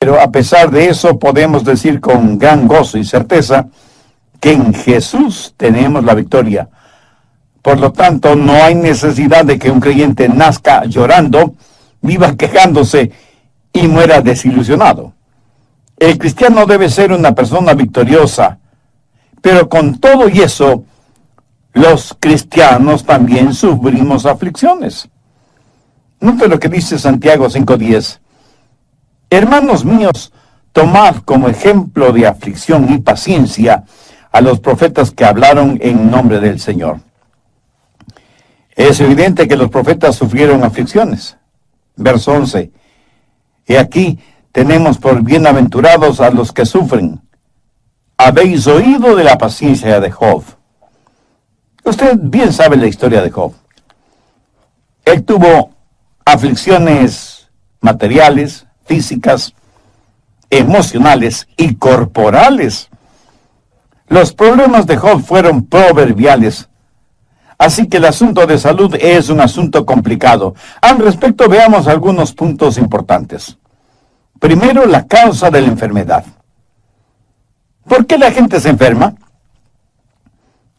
Pero a pesar de eso, podemos decir con gran gozo y certeza que en Jesús tenemos la victoria. Por lo tanto, no hay necesidad de que un creyente nazca llorando, viva quejándose y muera desilusionado. El cristiano debe ser una persona victoriosa, pero con todo y eso, los cristianos también sufrimos aflicciones. Note lo que dice Santiago 5:10. Hermanos míos, tomad como ejemplo de aflicción y paciencia a los profetas que hablaron en nombre del Señor. Es evidente que los profetas sufrieron aflicciones. Verso 11. Y aquí tenemos por bienaventurados a los que sufren. Habéis oído de la paciencia de Job. Usted bien sabe la historia de Job. Él tuvo aflicciones materiales, físicas, emocionales y corporales. Los problemas de Job fueron proverbiales. Así que el asunto de salud es un asunto complicado. Al respecto, veamos algunos puntos importantes. Primero, la causa de la enfermedad. ¿Por qué la gente se enferma?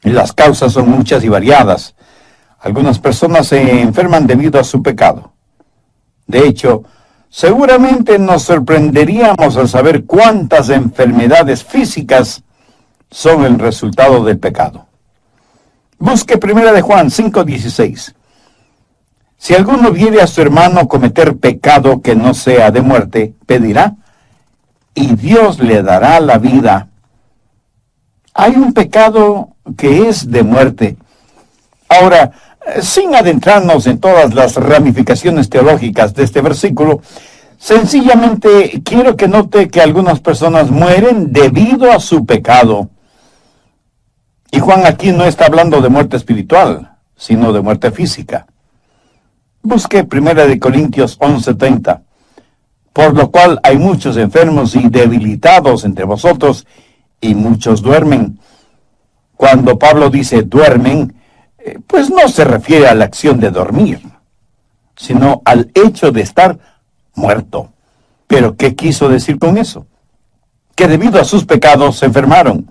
Las causas son muchas y variadas. Algunas personas se enferman debido a su pecado. De hecho, seguramente nos sorprenderíamos al saber cuántas enfermedades físicas son el resultado del pecado. Busque 1 de Juan 5:16. Si alguno viere a su hermano cometer pecado que no sea de muerte, pedirá, y Dios le dará la vida. Hay un pecado que es de muerte. Ahora, sin adentrarnos en todas las ramificaciones teológicas de este versículo, sencillamente quiero que note que algunas personas mueren debido a su pecado. Y Juan aquí no está hablando de muerte espiritual, sino de muerte física. Busque 1 Corintios 11:30. Por lo cual hay muchos enfermos y debilitados entre vosotros, y muchos duermen. Cuando Pablo dice duermen, pues no se refiere a la acción de dormir, sino al hecho de estar muerto. ¿Pero qué quiso decir con eso? Que debido a sus pecados se enfermaron.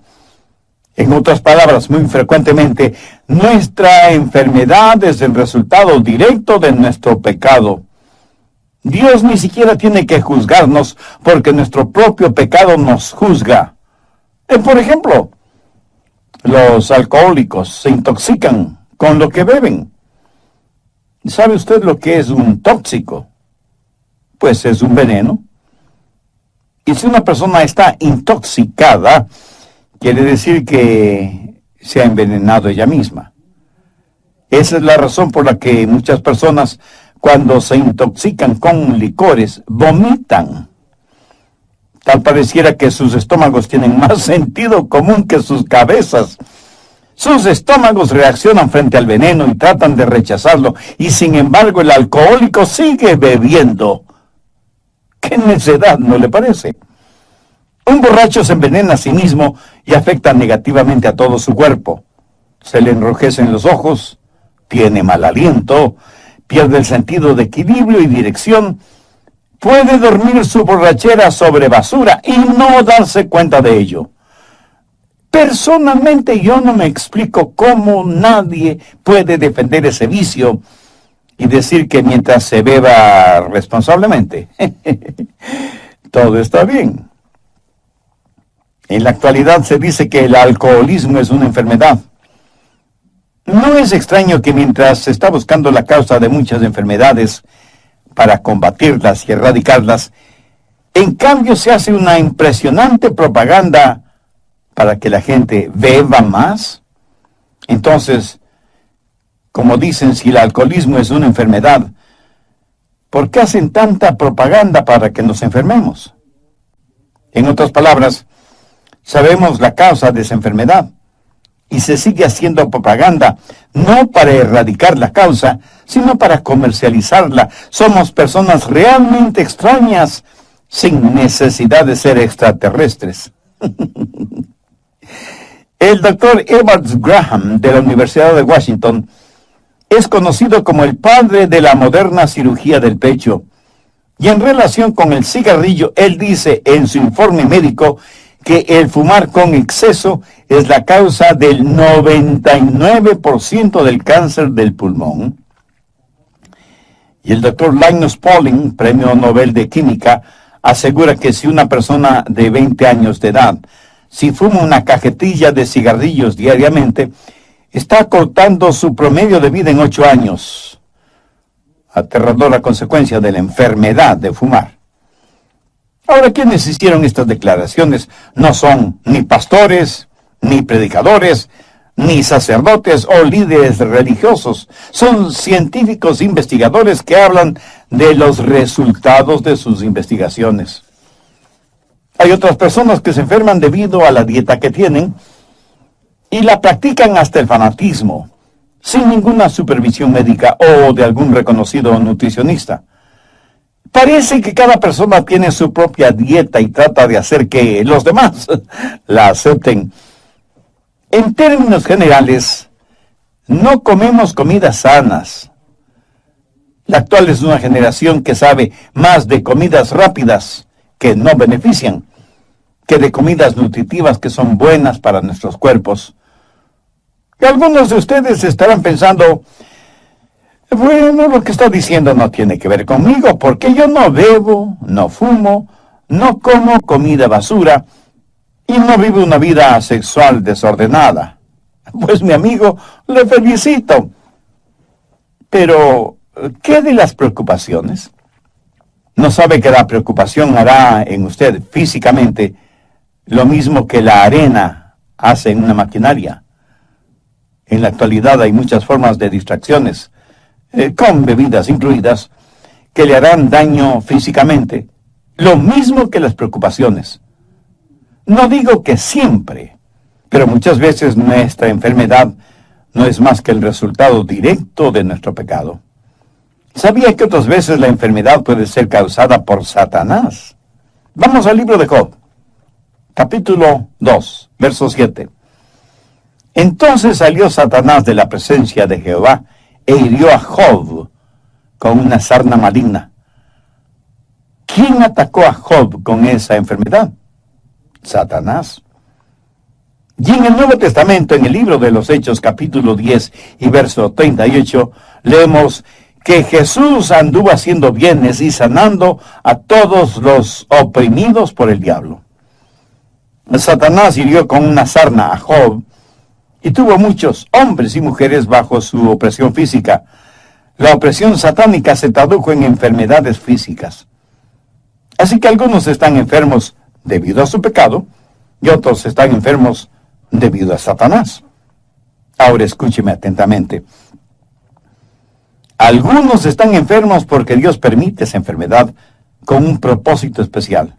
En otras palabras, muy frecuentemente, nuestra enfermedad es el resultado directo de nuestro pecado. Dios ni siquiera tiene que juzgarnos porque nuestro propio pecado nos juzga. Por ejemplo, los alcohólicos se intoxican con lo que beben. ¿Sabe usted lo que es un tóxico? Pues es un veneno. Y si una persona está intoxicada, quiere decir que se ha envenenado ella misma. Esa es la razón por la que muchas personas, cuando se intoxican con licores, vomitan. Tal pareciera que sus estómagos tienen más sentido común que sus cabezas. Sus estómagos reaccionan frente al veneno y tratan de rechazarlo, y sin embargo el alcohólico sigue bebiendo. ¡Qué necedad!, ¿no le parece? Un borracho se envenena a sí mismo y afecta negativamente a todo su cuerpo. Se le enrojecen los ojos, tiene mal aliento, pierde el sentido de equilibrio y dirección, puede dormir su borrachera sobre basura y no darse cuenta de ello. Personalmente yo no me explico cómo nadie puede defender ese vicio y decir que mientras se beba responsablemente, todo está bien. En la actualidad se dice que el alcoholismo es una enfermedad. No es extraño que mientras se está buscando la causa de muchas enfermedades para combatirlas y erradicarlas, en cambio se hace una impresionante propaganda para que la gente beba más. Entonces, como dicen, si el alcoholismo es una enfermedad, ¿por qué hacen tanta propaganda para que nos enfermemos? En otras palabras, sabemos la causa de esa enfermedad y se sigue haciendo propaganda, no para erradicar la causa, sino para comercializarla. Somos personas realmente extrañas, sin necesidad de ser extraterrestres. El doctor Edwards Graham, de la Universidad de Washington, es conocido como el padre de la moderna cirugía del pecho, Y en relación con el cigarrillo, él dice en su informe médico que el fumar con exceso es la causa del 99% del cáncer del pulmón. Y el doctor Linus Pauling, premio Nobel de Química, asegura que si una persona de 20 años de edad, si fuma una cajetilla de cigarrillos diariamente, está cortando su promedio de vida en 8 años. Aterradora consecuencia de la enfermedad de fumar. Ahora, quienes hicieron estas declaraciones no son ni pastores, ni predicadores, ni sacerdotes o líderes religiosos. Son científicos investigadores que hablan de los resultados de sus investigaciones. Hay otras personas que se enferman debido a la dieta que tienen y la practican hasta el fanatismo, sin ninguna supervisión médica o de algún reconocido nutricionista. Parece que cada persona tiene su propia dieta y trata de hacer que los demás la acepten. En términos generales, no comemos comidas sanas. La actual es una generación que sabe más de comidas rápidas que no benefician, que de comidas nutritivas que son buenas para nuestros cuerpos. Y algunos de ustedes estarán pensando, bueno, lo que está diciendo no tiene que ver conmigo, porque yo no bebo, no fumo, no como comida basura y no vivo una vida sexual desordenada. Pues mi amigo, le felicito. Pero, ¿qué de las preocupaciones? ¿No sabe que la preocupación hará en usted físicamente lo mismo que la arena hace en una maquinaria? En la actualidad hay muchas formas de distracciones, con bebidas incluidas, que le harán daño físicamente, lo mismo que las preocupaciones. No digo que siempre, pero muchas veces nuestra enfermedad no es más que el resultado directo de nuestro pecado. ¿Sabía que otras veces la enfermedad puede ser causada por Satanás? Vamos al libro de Job, capítulo 2, verso 7. Entonces salió Satanás de la presencia de Jehová e hirió a Job con una sarna maligna. ¿Quién atacó a Job con esa enfermedad? Satanás. Y en el Nuevo Testamento, en el libro de los Hechos, capítulo 10 y verso 38, leemos que Jesús anduvo haciendo bienes y sanando a todos los oprimidos por el diablo. Satanás hirió con una sarna a Job y tuvo muchos hombres y mujeres bajo su opresión física. La opresión satánica se tradujo en enfermedades físicas. Así que algunos están enfermos debido a su pecado y otros están enfermos debido a Satanás. Ahora escúcheme atentamente. Algunos están enfermos porque Dios permite esa enfermedad con un propósito especial.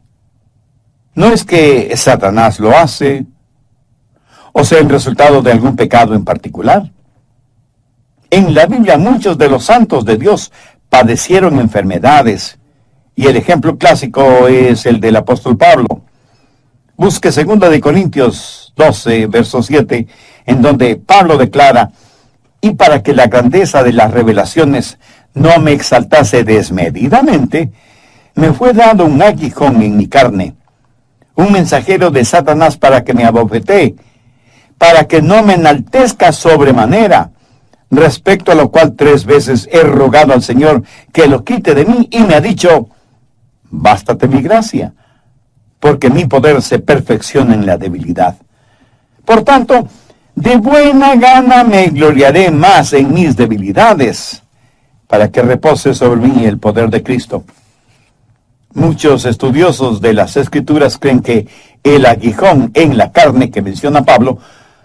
No es que Satanás lo hace, o sea, el resultado de algún pecado en particular. En la Biblia muchos de los santos de Dios padecieron enfermedades, y el ejemplo clásico es el del apóstol Pablo. Busque 2 de Corintios 12, verso 7, en donde Pablo declara, y para que la grandeza de las revelaciones no me exaltase desmedidamente, me fue dado un aguijón en mi carne, un mensajero de Satanás para que me abofetee, para que no me enaltezca sobremanera, respecto a lo cual 3 veces he rogado al Señor que lo quite de mí, y me ha dicho, bástate mi gracia, porque mi poder se perfecciona en la debilidad. Por tanto, de buena gana me gloriaré más en mis debilidades, para que repose sobre mí el poder de Cristo. Muchos estudiosos de las Escrituras creen que el aguijón en la carne que menciona Pablo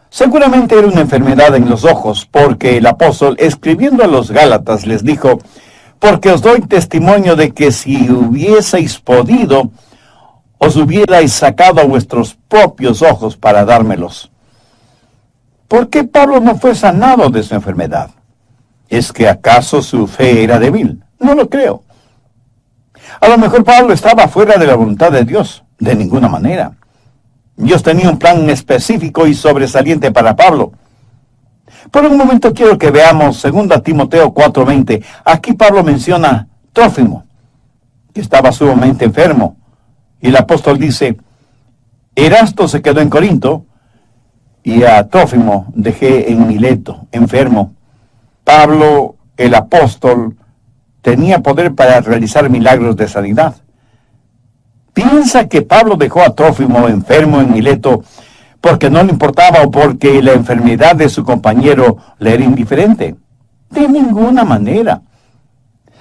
seguramente era una enfermedad en los ojos, porque el apóstol, escribiendo a los Gálatas, les dijo, porque os doy testimonio de que si hubieseis podido, os hubierais sacado a vuestros propios ojos para dármelos. ¿Por qué Pablo no fue sanado de su enfermedad? ¿Es que acaso su fe era débil? No lo creo. A lo mejor Pablo estaba fuera de la voluntad de Dios. De ninguna manera. Dios tenía un plan específico y sobresaliente para Pablo. Por un momento quiero que veamos 2 Timoteo 4:20. Aquí Pablo menciona Trófimo, que estaba sumamente enfermo. Y el apóstol dice, Erasto se quedó en Corinto y a Trófimo dejé en Mileto, enfermo. Pablo, el apóstol, tenía poder para realizar milagros de sanidad. ¿Piensa que Pablo dejó a Trófimo enfermo en Mileto porque no le importaba o porque la enfermedad de su compañero le era indiferente? De ninguna manera.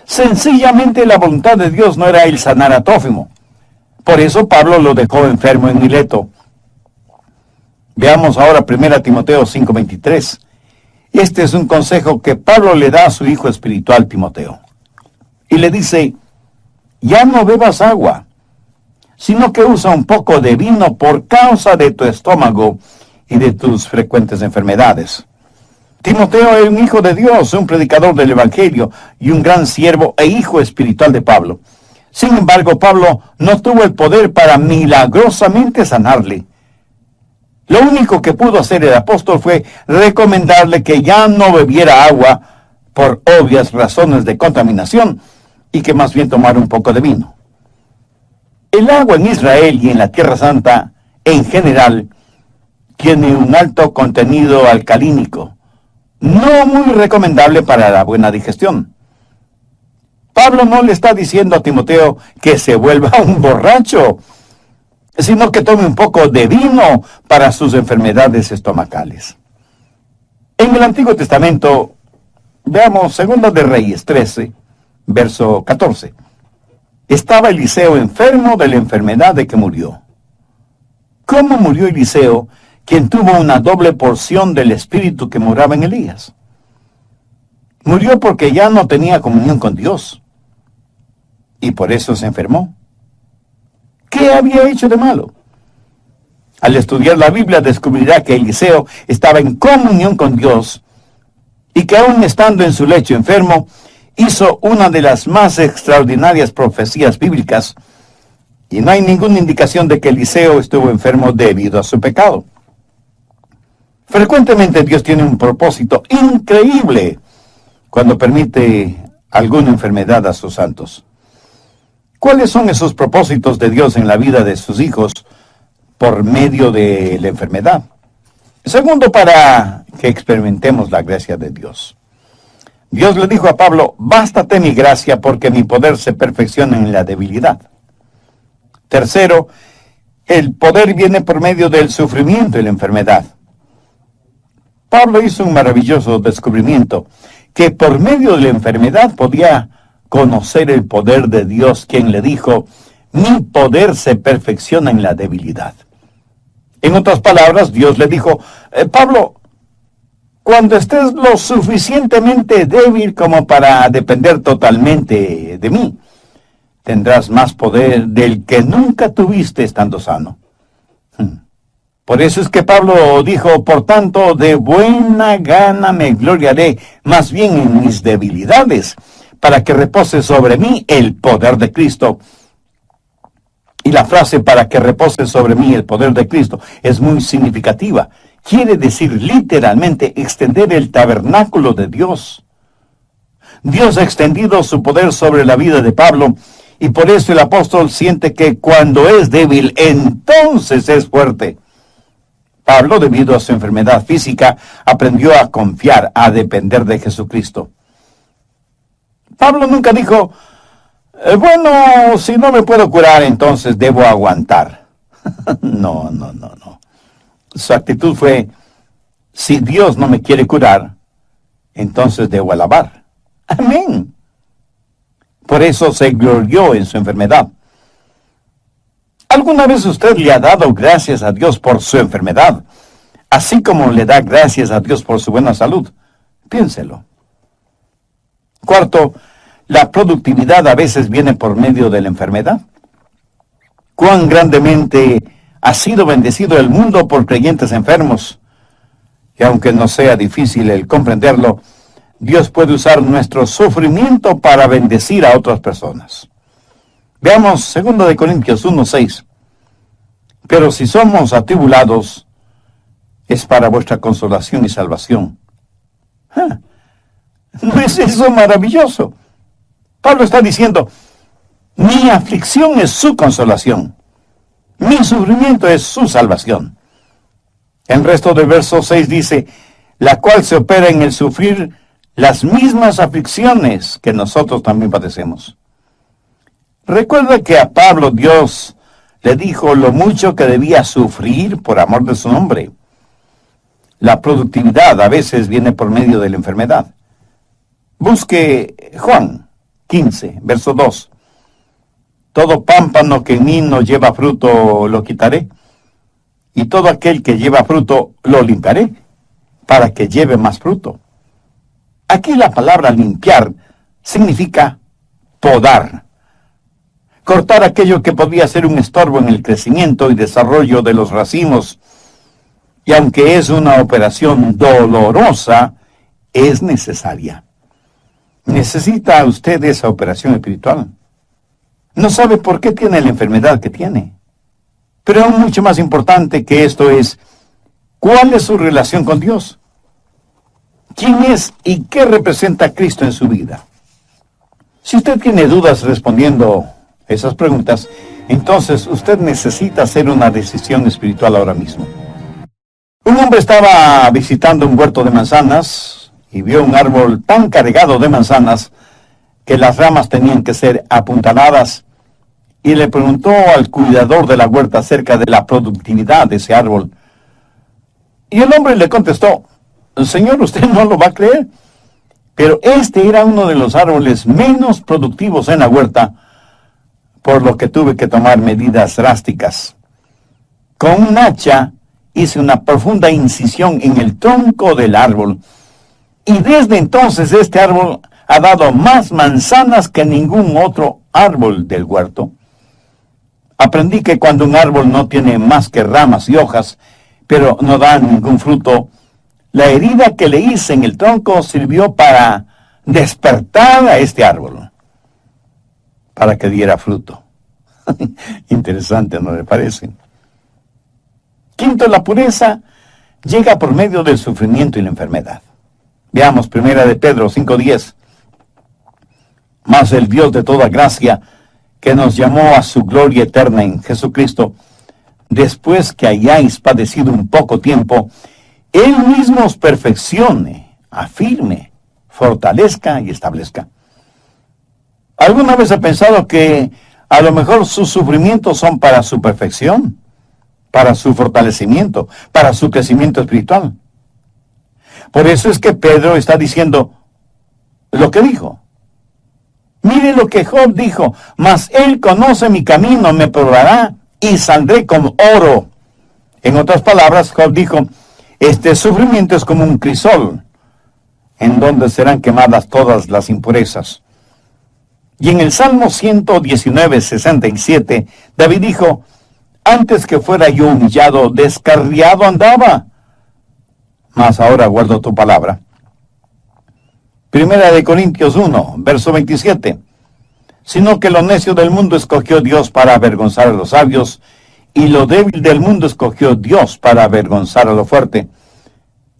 Sencillamente la voluntad de Dios no era el sanar a Trófimo. Por eso Pablo lo dejó enfermo en Mileto. Veamos ahora 1 Timoteo 5:23. Este es un consejo que Pablo le da a su hijo espiritual Timoteo. Y le dice, ya no bebas agua, sino que usa un poco de vino por causa de tu estómago y de tus frecuentes enfermedades. Timoteo era un hijo de Dios, un predicador del Evangelio y un gran siervo e hijo espiritual de Pablo. Sin embargo, Pablo no tuvo el poder para milagrosamente sanarle. Lo único que pudo hacer el apóstol fue recomendarle que ya no bebiera agua por obvias razones de contaminación y que más bien tomara un poco de vino. El agua en Israel y en la Tierra Santa, en general, tiene un alto contenido alcalínico, no muy recomendable para la buena digestión. Pablo no le está diciendo a Timoteo que se vuelva un borracho, sino que tome un poco de vino para sus enfermedades estomacales. En el Antiguo Testamento, veamos 2 de Reyes 13, verso 14. Estaba Eliseo enfermo de la enfermedad de que murió. ¿Cómo murió Eliseo, quien tuvo una doble porción del espíritu que moraba en Elías? Murió porque ya no tenía comunión con Dios. Y por eso se enfermó. ¿Qué había hecho de malo? Al estudiar la Biblia descubrirá que Eliseo estaba en comunión con Dios y que aún estando en su lecho enfermo, hizo una de las más extraordinarias profecías bíblicas, y no hay ninguna indicación de que Eliseo estuvo enfermo debido a su pecado. Frecuentemente Dios tiene un propósito increíble cuando permite alguna enfermedad a sus santos. ¿Cuáles son esos propósitos de Dios en la vida de sus hijos por medio de la enfermedad? Segundo, para que experimentemos la gracia de Dios. Dios le dijo a Pablo, bástate mi gracia porque mi poder se perfecciona en la debilidad. Tercero, el poder viene por medio del sufrimiento y la enfermedad. Pablo hizo un maravilloso descubrimiento, que por medio de la enfermedad podía conocer el poder de Dios, quien le dijo, mi poder se perfecciona en la debilidad. En otras palabras, Dios le dijo, Pablo, cuando estés lo suficientemente débil como para depender totalmente de mí, tendrás más poder del que nunca tuviste estando sano. Por eso es que Pablo dijo, por tanto, de buena gana me gloriaré, más bien en mis debilidades, para que repose sobre mí el poder de Cristo. Y la frase para que repose sobre mí el poder de Cristo es muy significativa. Quiere decir literalmente extender el tabernáculo de Dios. Dios ha extendido su poder sobre la vida de Pablo, y por eso el apóstol siente que cuando es débil, entonces es fuerte. Pablo, debido a su enfermedad física, aprendió a confiar, a depender de Jesucristo. Pablo nunca dijo, bueno, si no me puedo curar, entonces debo aguantar. No. Su actitud fue, si Dios no me quiere curar, entonces debo alabar. Amén. Por eso se glorió en su enfermedad. ¿Alguna vez usted le ha dado gracias a Dios por su enfermedad, así como le da gracias a Dios por su buena salud? Piénselo. Cuarto, la productividad a veces viene por medio de la enfermedad. ¿Cuán grandemente ha sido bendecido el mundo por creyentes enfermos? Y aunque no sea difícil el comprenderlo, Dios puede usar nuestro sufrimiento para bendecir a otras personas. Veamos 2 Corintios 1:6. Pero si somos atribulados, es para vuestra consolación y salvación. ¿No es eso maravilloso? Pablo está diciendo, Mi aflicción es su consolación. Mi sufrimiento es su salvación. El resto del verso 6 dice, la cual se opera en el sufrir las mismas aflicciones que nosotros también padecemos. Recuerda que a Pablo Dios le dijo lo mucho que debía sufrir por amor de su nombre. La productividad a veces viene por medio de la enfermedad. Busque Juan 15, verso 2. Todo pámpano que en mí no lleva fruto lo quitaré, y todo aquel que lleva fruto lo limpiaré, para que lleve más fruto. Aquí la palabra limpiar significa podar. Cortar aquello que podía ser un estorbo en el crecimiento y desarrollo de los racimos. Y aunque es una operación dolorosa, es necesaria. ¿Necesita usted esa operación espiritual? No sabe por qué tiene la enfermedad que tiene. Pero aún mucho más importante que esto es, ¿cuál es su relación con Dios? ¿Quién es y qué representa Cristo en su vida? Si usted tiene dudas respondiendo esas preguntas, entonces usted necesita hacer una decisión espiritual ahora mismo. Un hombre estaba visitando un huerto de manzanas y vio un árbol tan cargado de manzanas que las ramas tenían que ser apuntaladas, y le preguntó al cuidador de la huerta acerca de la productividad de ese árbol. Y el hombre le contestó, Señor, usted no lo va a creer, pero este era uno de los árboles menos productivos en la huerta, por lo que tuve que tomar medidas drásticas. Con un hacha hice una profunda incisión en el tronco del árbol, y desde entonces este árbol ha dado más manzanas que ningún otro árbol del huerto. Aprendí que cuando un árbol no tiene más que ramas y hojas, pero no da ningún fruto, la herida que le hice en el tronco sirvió para despertar a este árbol, para que diera fruto. Interesante, ¿no le parece? Quinto, la pureza llega por medio del sufrimiento y la enfermedad. Veamos 1 de Pedro 5:10. Mas el Dios de toda gracia, que nos llamó a su gloria eterna en Jesucristo, después que hayáis padecido un poco tiempo, Él mismo os perfeccione, afirme, fortalezca y establezca. ¿Alguna vez ha pensado que a lo mejor sus sufrimientos son para su perfección, para su fortalecimiento, para su crecimiento espiritual? Por eso es que Pedro está diciendo lo que dijo. Mire lo que Job dijo, mas él conoce mi camino, me probará y saldré como oro. En otras palabras, Job dijo, este sufrimiento es como un crisol, en donde serán quemadas todas las impurezas. Y en el Salmo 119:67, David dijo, antes que fuera yo humillado, descarriado andaba, mas ahora guardo tu palabra. 1 de Corintios 1, verso 27. Sino que lo necio del mundo escogió Dios para avergonzar a los sabios, y lo débil del mundo escogió Dios para avergonzar a lo fuerte.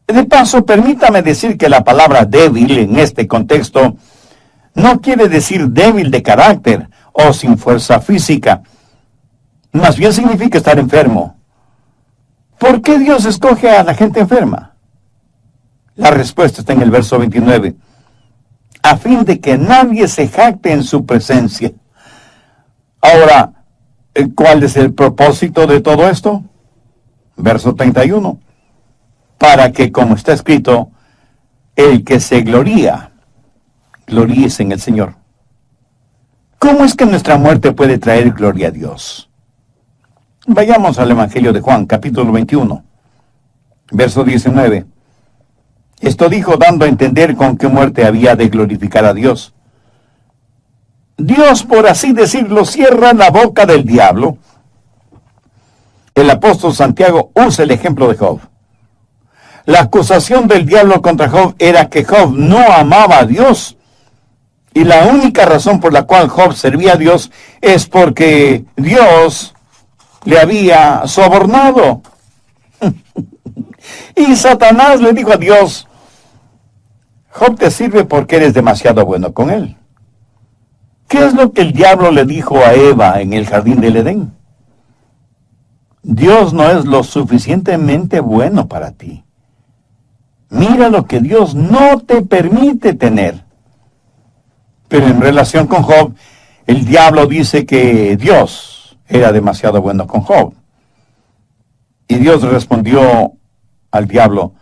De paso, permítame decir que la palabra débil en este contexto no quiere decir débil de carácter o sin fuerza física. Más bien significa estar enfermo. ¿Por qué Dios escoge a la gente enferma? La respuesta está en el verso 29. A fin de que nadie se jacte en su presencia. Ahora, ¿cuál es el propósito de todo esto? Verso 31. Para que, como está escrito, el que se gloríe en el Señor. ¿Cómo es que nuestra muerte puede traer gloria a Dios? Vayamos al Evangelio de Juan, capítulo 21, verso 19. Esto dijo dando a entender con qué muerte había de glorificar a Dios. Dios, por así decirlo, cierra la boca del diablo. El apóstol Santiago usa el ejemplo de Job. La acusación del diablo contra Job era que Job no amaba a Dios. Y la única razón por la cual Job servía a Dios es porque Dios le había sobornado. Y Satanás le dijo a Dios, Job te sirve porque eres demasiado bueno con él. ¿Qué es lo que el diablo le dijo a Eva en el jardín del Edén? Dios no es lo suficientemente bueno para ti. Mira lo que Dios no te permite tener. Pero en relación con Job, el diablo dice que Dios era demasiado bueno con Job. Y Dios respondió al diablo: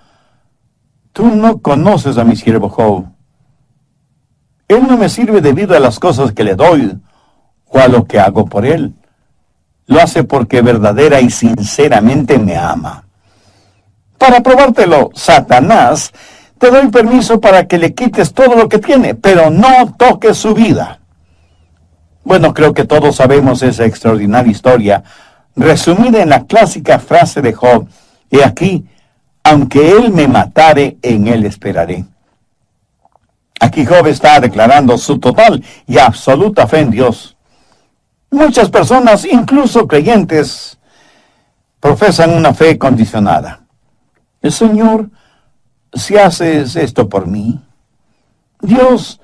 tú no conoces a mi siervo Job. Él no me sirve debido a las cosas que le doy o a lo que hago por él. Lo hace porque verdadera y sinceramente me ama. Para probártelo, Satanás, te doy permiso para que le quites todo lo que tiene, pero no toques su vida. Bueno, creo que todos sabemos esa extraordinaria historia, resumida en la clásica frase de Job: he aquí, aunque él me matare, en él esperaré. Aquí Job está declarando su total y absoluta fe en Dios. Muchas personas, incluso creyentes, profesan una fe condicionada. El Señor, si haces esto por mí, Dios,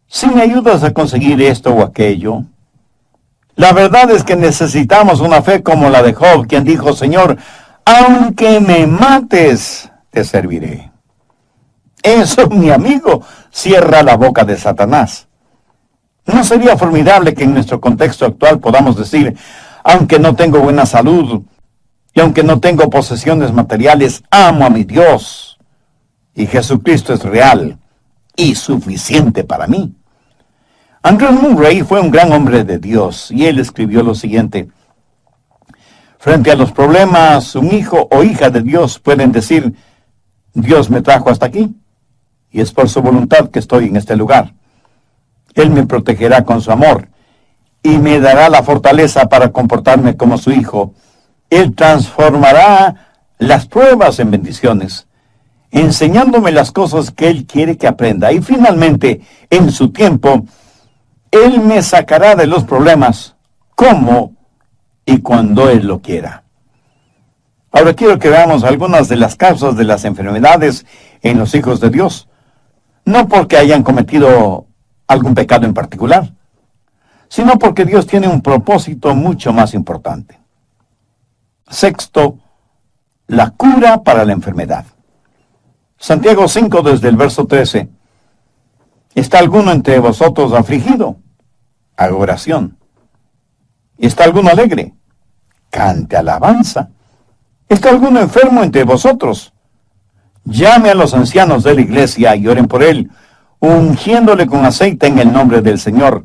si me ayudas a conseguir esto o aquello. La verdad es que necesitamos una fe como la de Job, quien dijo: Señor, aunque me mates, te serviré. Eso, mi amigo, cierra la boca de Satanás. ¿No sería formidable que en nuestro contexto actual podamos decir: aunque no tengo buena salud, y aunque no tengo posesiones materiales, amo a mi Dios, y Jesucristo es real y suficiente para mí? Andrew Murray fue un gran hombre de Dios, y él escribió lo siguiente: frente a los problemas, un hijo o hija de Dios pueden decir: Dios me trajo hasta aquí, y es por su voluntad que estoy en este lugar. Él me protegerá con su amor, y me dará la fortaleza para comportarme como su hijo. Él transformará las pruebas en bendiciones, enseñándome las cosas que Él quiere que aprenda. Y finalmente, en su tiempo, Él me sacará de los problemas, como y cuando Él lo quiera. Ahora quiero que veamos algunas de las causas de las enfermedades en los hijos de Dios. No porque hayan cometido algún pecado en particular, sino porque Dios tiene un propósito mucho más importante. Sexto, la cura para la enfermedad. Santiago 5, desde el verso 13. ¿Está alguno entre vosotros afligido? Haga oración. ¿Está alguno alegre? Cante alabanza. ¿Está alguno enfermo entre vosotros? Llame a los ancianos de la iglesia y oren por él, ungiéndole con aceite en el nombre del Señor.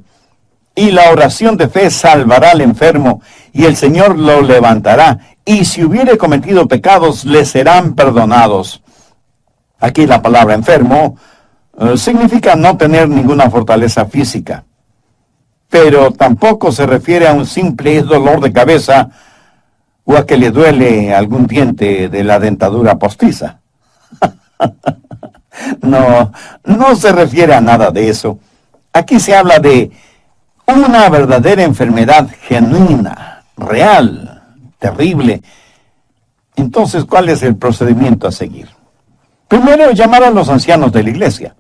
Y la oración de fe salvará al enfermo, y el Señor lo levantará, y si hubiere cometido pecados, le serán perdonados. Aquí la palabra enfermo significa no tener ninguna fortaleza física, pero tampoco se refiere a un simple dolor de cabeza o a que le duele algún diente de la dentadura postiza. No se refiere a nada de eso. Aquí se habla de una verdadera enfermedad genuina, real, terrible. Entonces, ¿cuál es el procedimiento a seguir? Primero, llamar a los ancianos de la iglesia.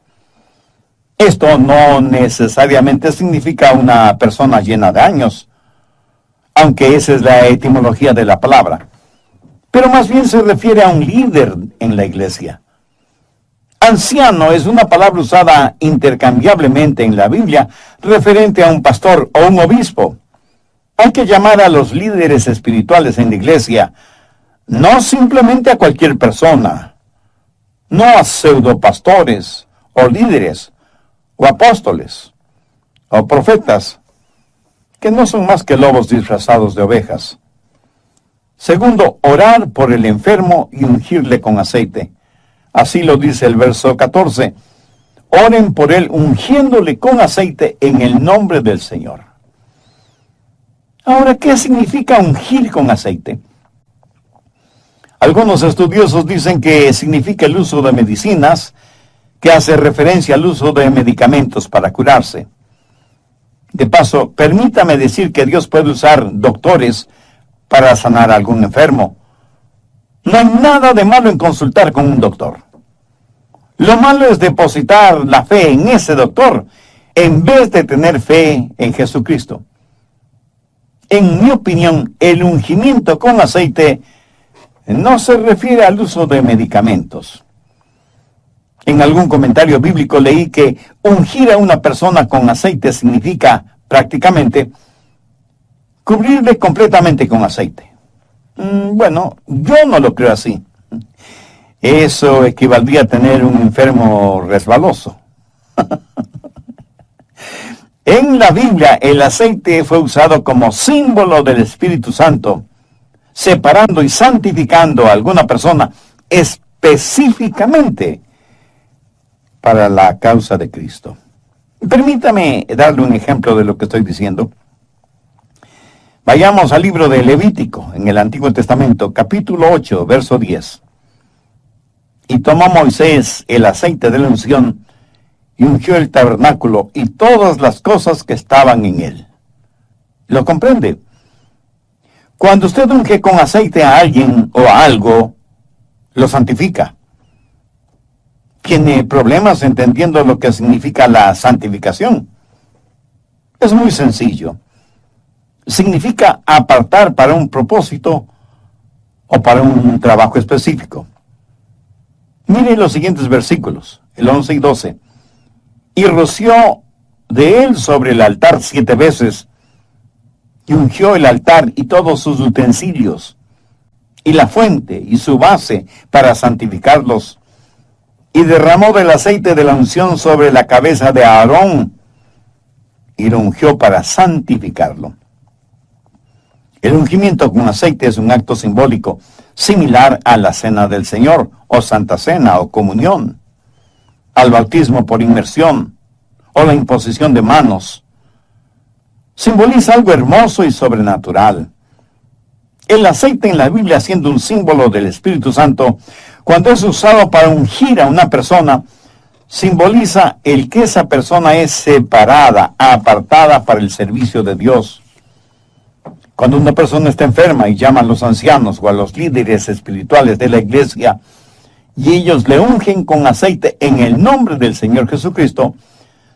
Esto no necesariamente significa una persona llena de años, aunque esa es la etimología de la palabra, pero más bien se refiere a un líder en la iglesia. Anciano es una palabra usada intercambiablemente en la Biblia, referente a un pastor o un obispo. Hay que llamar a los líderes espirituales en la iglesia, no simplemente a cualquier persona, no a pseudopastores o líderes o apóstoles o profetas, que no son más que lobos disfrazados de ovejas. Segundo, orar por el enfermo y ungirle con aceite. Así lo dice el verso 14. Oren por él ungiéndole con aceite en el nombre del Señor. Ahora, ¿qué significa ungir con aceite? Algunos estudiosos dicen que significa el uso de medicinas, que hace referencia al uso de medicamentos para curarse. De paso, permítame decir que Dios puede usar doctores para sanar a algún enfermo. No hay nada de malo en consultar con un doctor. Lo malo es depositar la fe en ese doctor en vez de tener fe en Jesucristo. En mi opinión, el ungimiento con aceite no se refiere al uso de medicamentos. En algún comentario bíblico leí que ungir a una persona con aceite significa prácticamente cubrirle completamente con aceite. Bueno, yo no lo creo así. Eso equivaldría a tener un enfermo resbaloso. En la Biblia, el aceite fue usado como símbolo del Espíritu Santo, separando y santificando a alguna persona específicamente para la causa de Cristo. Permítame darle un ejemplo de lo que estoy diciendo. Vayamos al libro de Levítico, en el Antiguo Testamento, capítulo 8, verso 10. Y tomó Moisés el aceite de la unción y ungió el tabernáculo y todas las cosas que estaban en él. ¿Lo comprende? Cuando usted unge con aceite a alguien o a algo, lo santifica. ¿Tiene problemas entendiendo lo que significa la santificación? Es muy sencillo. Significa apartar para un propósito o para un trabajo específico. Mire los siguientes versículos, el 11 y 12. Y roció de él sobre el altar 7 veces, y ungió el altar y todos sus utensilios, y la fuente y su base para santificarlos, y derramó del aceite de la unción sobre la cabeza de Aarón, y lo ungió para santificarlo. El ungimiento con aceite es un acto simbólico, similar a la Cena del Señor, o Santa Cena, o Comunión, al bautismo por inmersión, o la imposición de manos. Simboliza algo hermoso y sobrenatural. El aceite en la Biblia, siendo un símbolo del Espíritu Santo, cuando es usado para ungir a una persona, simboliza el que esa persona es separada, apartada para el servicio de Dios. Cuando una persona está enferma y llama a los ancianos o a los líderes espirituales de la iglesia, y ellos le ungen con aceite en el nombre del Señor Jesucristo,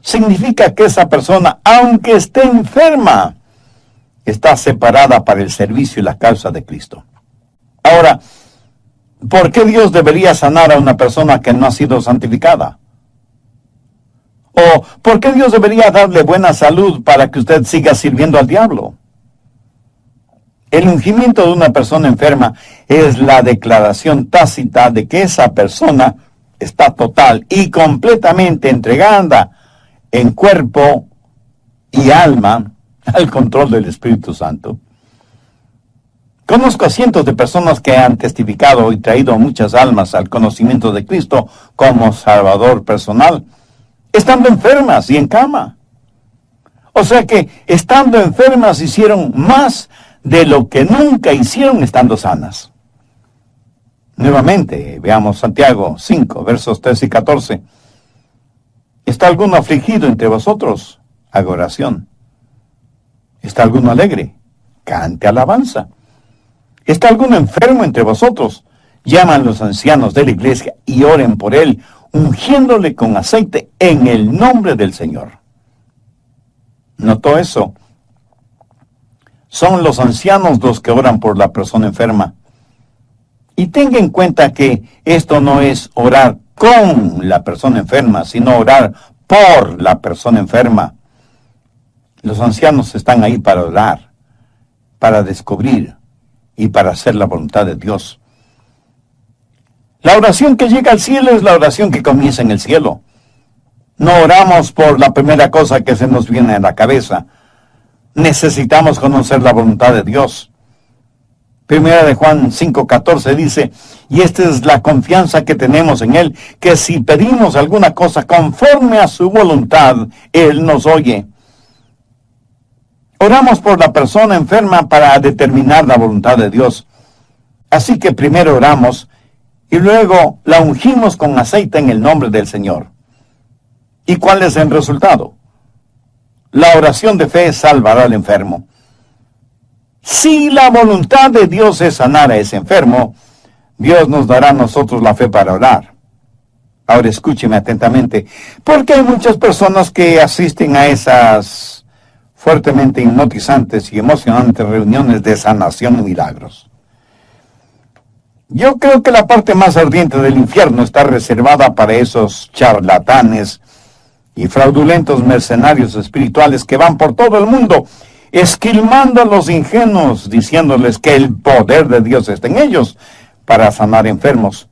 significa que esa persona, aunque esté enferma, está separada para el servicio y la causa de Cristo. Ahora, ¿por qué Dios debería sanar a una persona que no ha sido santificada? ¿O por qué Dios debería darle buena salud para que usted siga sirviendo al diablo? El ungimiento de una persona enferma es la declaración tácita de que esa persona está total y completamente entregada en cuerpo y alma al control del Espíritu Santo. Conozco a cientos de personas que han testificado y traído muchas almas al conocimiento de Cristo como Salvador personal, estando enfermas y en cama. O sea que, estando enfermas, hicieron más de lo que nunca hicieron estando sanas. Nuevamente, veamos Santiago 5, versos 13 y 14. ¿Está alguno afligido entre vosotros? Haga oración. ¿Está alguno alegre? Cante alabanza. ¿Está alguno enfermo entre vosotros? Llaman los ancianos de la iglesia y oren por él, ungiéndole con aceite en el nombre del Señor. ¿Notó eso? Son los ancianos los que oran por la persona enferma. Y tenga en cuenta que esto no es orar con la persona enferma, sino orar por la persona enferma. Los ancianos están ahí para orar, para descubrir y para hacer la voluntad de Dios. La oración que llega al cielo es la oración que comienza en el cielo. No oramos por la primera cosa que se nos viene a la cabeza. Necesitamos conocer la voluntad de Dios. Primera de Juan 5:14 dice, y esta es la confianza que tenemos en Él, que si pedimos alguna cosa conforme a su voluntad, Él nos oye. Oramos por la persona enferma para determinar la voluntad de Dios. Así que primero oramos y luego la ungimos con aceite en el nombre del Señor. ¿Y cuál es el resultado? La oración de fe salvará al enfermo. Si la voluntad de Dios es sanar a ese enfermo, Dios nos dará a nosotros la fe para orar. Ahora escúcheme atentamente, porque hay muchas personas que asisten a esas fuertemente hipnotizantes y emocionantes reuniones de sanación y milagros. Yo creo que la parte más ardiente del infierno está reservada para esos charlatanes y fraudulentos mercenarios espirituales que van por todo el mundo esquilmando a los ingenuos, diciéndoles que el poder de Dios está en ellos para sanar enfermos,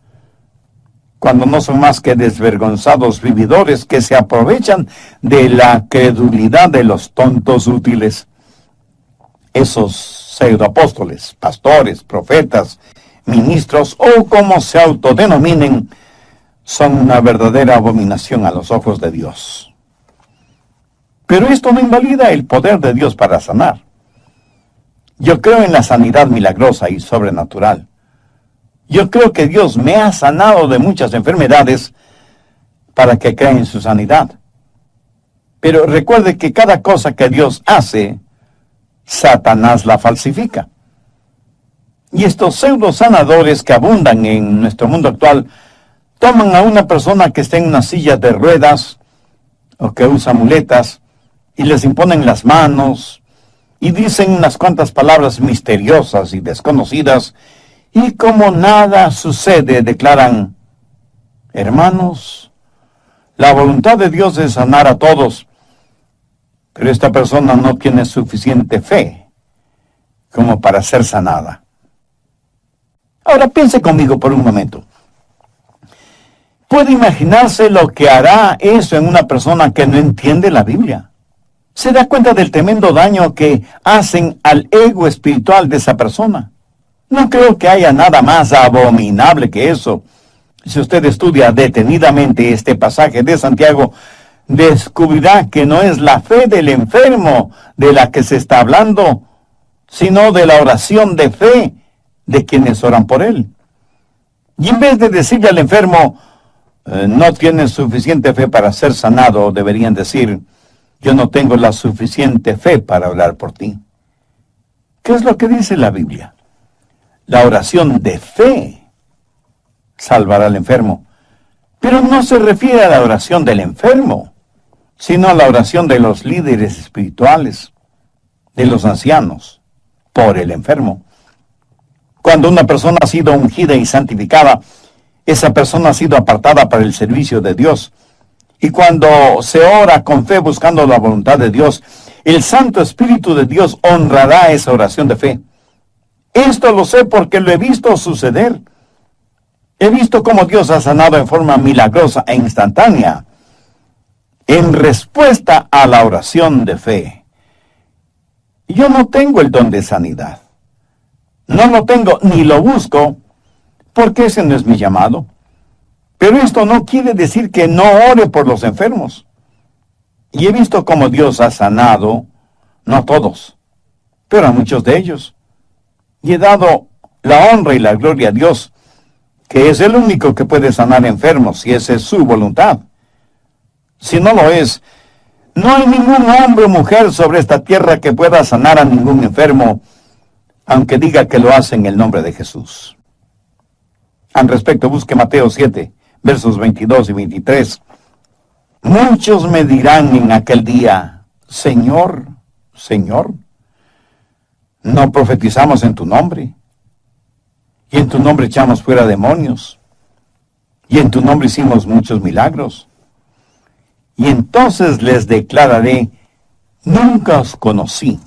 cuando no son más que desvergonzados vividores que se aprovechan de la credulidad de los tontos útiles. Esos pseudoapóstoles, pastores, profetas, ministros o como se autodenominen, son una verdadera abominación a los ojos de Dios. Pero esto no invalida el poder de Dios para sanar. Yo creo en la sanidad milagrosa y sobrenatural. Yo creo que Dios me ha sanado de muchas enfermedades para que crea en su sanidad. Pero recuerde que cada cosa que Dios hace, Satanás la falsifica. Y estos pseudo sanadores que abundan en nuestro mundo actual toman a una persona que está en una silla de ruedas o que usa muletas y les imponen las manos y dicen unas cuantas palabras misteriosas y desconocidas y como nada sucede declaran: hermanos, la voluntad de Dios es sanar a todos, pero esta persona no tiene suficiente fe como para ser sanada. Ahora piense conmigo por un momento. ¿Puede imaginarse lo que hará eso en una persona que no entiende la Biblia? ¿Se da cuenta del tremendo daño que hacen al ego espiritual de esa persona? No creo que haya nada más abominable que eso. Si usted estudia detenidamente este pasaje de Santiago, descubrirá que no es la fe del enfermo de la que se está hablando, sino de la oración de fe de quienes oran por él. Y en vez de decirle al enfermo, no tienes suficiente fe para ser sanado, deberían decir, yo no tengo la suficiente fe para orar por ti. ¿Qué es lo que dice la Biblia? La oración de fe salvará al enfermo. Pero no se refiere a la oración del enfermo, sino a la oración de los líderes espirituales, de los ancianos, por el enfermo. Cuando una persona ha sido ungida y santificada, esa persona ha sido apartada para el servicio de Dios. Y cuando se ora con fe buscando la voluntad de Dios, el Santo Espíritu de Dios honrará esa oración de fe. Esto lo sé porque lo he visto suceder. He visto cómo Dios ha sanado en forma milagrosa e instantánea, en respuesta a la oración de fe. Yo no tengo el don de sanidad. No lo tengo ni lo busco, porque ese no es mi llamado. Pero esto no quiere decir que no ore por los enfermos. Y he visto cómo Dios ha sanado, no a todos, pero a muchos de ellos. Y he dado la honra y la gloria a Dios, que es el único que puede sanar enfermos, si esa es su voluntad. Si no lo es, no hay ningún hombre o mujer sobre esta tierra que pueda sanar a ningún enfermo, aunque diga que lo hace en el nombre de Jesús. Al respecto, busque Mateo 7, versos 22 y 23. Muchos me dirán en aquel día, Señor, Señor, ¿no profetizamos en tu nombre? Y en tu nombre echamos fuera demonios. Y en tu nombre hicimos muchos milagros. Y entonces les declararé, nunca os conocí.